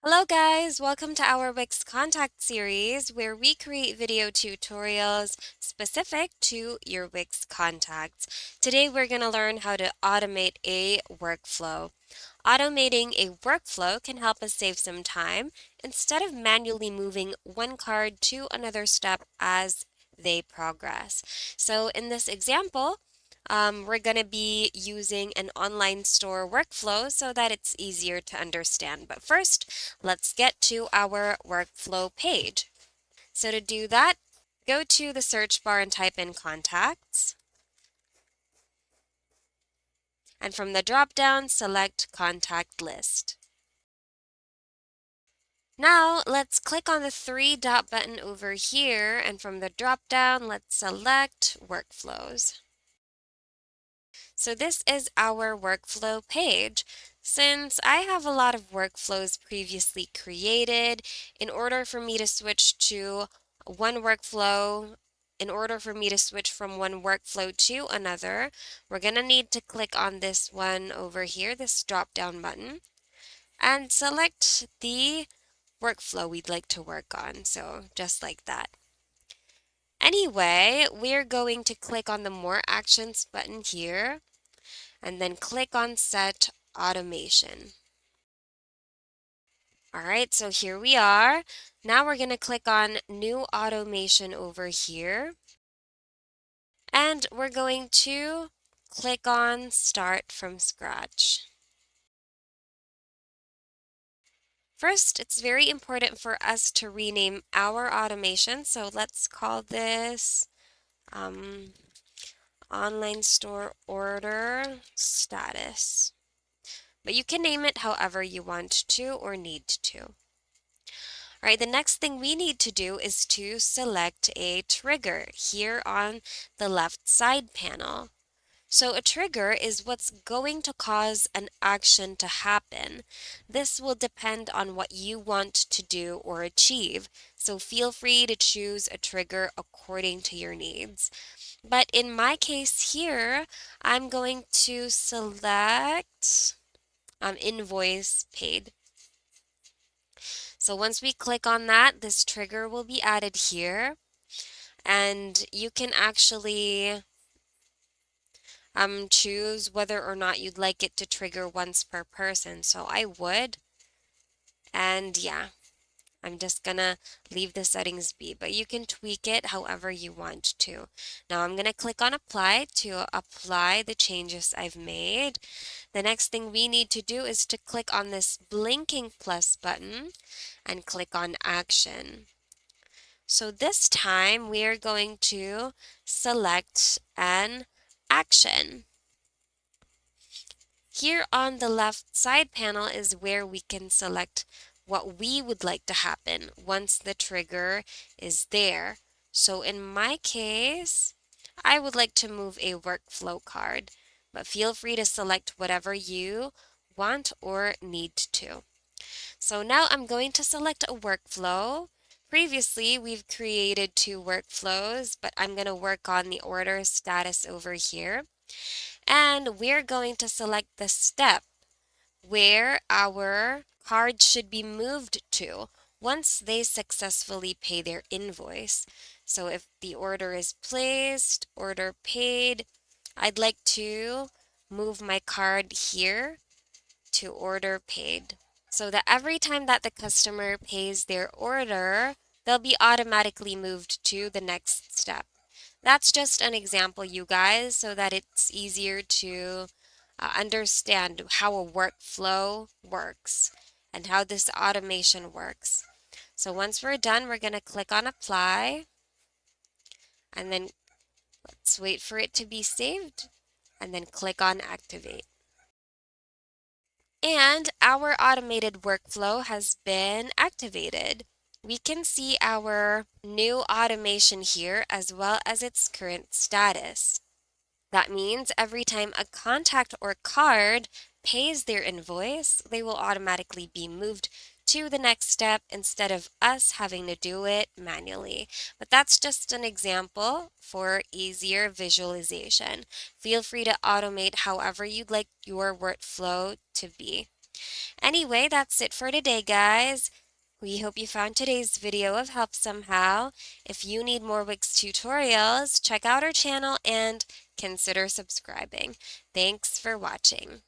Hello guys, welcome to our Wix Contact series where we create video tutorials specific to your Wix contacts. Today we're going to learn how to automate a workflow. Automating a workflow can help us save some time instead of manually moving one card to another step as they progress. So in this example, we're going to be using an online store workflow so that it's easier to understand. But first, let's get to our workflow page. So to do that, go to the search bar and type in contacts. And from the drop-down, select contact list. Now let's click on the three-dot button over here, and from the drop-down, let's select workflows. So this is our workflow page. Since I have a lot of workflows previously created, in order for me to switch to one workflow, in order for me to switch from one workflow to another, we're going to need to click on this one over here, this drop-down button, and select the workflow we'd like to work on. So just like that. Anyway, we're going to click on the More Actions button here and then click on Set Automation. All right, so here we are. Now we're going to click on New Automation over here. And we're going to click on Start from Scratch. First, it's very important for us to rename our automation. So let's call this Online Store Order Status. But you can name it however you want to or need to. All right, the next thing we need to do is to select a trigger here on the left side panel. So a trigger is what's going to cause an action to happen. This will depend on what you want to do or achieve. So feel free to choose a trigger according to your needs. But in my case here, I'm going to select invoice paid. So once we click on that, this trigger will be added here. And you can actually choose whether or not you'd like it to trigger once per person. So I would. And yeah, I'm just gonna leave the settings be, but you can tweak it however you want to. Now I'm gonna click on apply to apply the changes I've made. The next thing we need to do is to click on this blinking plus button and click on action. So this time we are going to select an action. Here on the left side panel is where we can select what we would like to happen once the trigger is there. So in my case, I would like to move a workflow card, but feel free to select whatever you want or need to. So now I'm going to select a workflow. Previously, we've created two workflows, but I'm going to work on the order status over here. And we're going to select the step where our card should be moved to once they successfully pay their invoice. So if the order is placed, order paid, I'd like to move my card here to order paid, so that every time that the customer pays their order, they'll be automatically moved to the next step. That's just an example, you guys, so that it's easier to understand how a workflow works and how this automation works. So once we're done, we're going to click on apply, and then let's wait for it to be saved, and then click on activate. And our automated workflow has been activated. We can see our new automation here as well as its current status. That means every time a contact or card pays their invoice, they will automatically be moved to the next step instead of us having to do it manually. But that's just an example for easier visualization. Feel free to automate however you'd like your workflow to be. Anyway, that's it for today, guys. We hope you found today's video of help somehow. If you need more Wix tutorials, check out our channel and consider subscribing. Thanks for watching.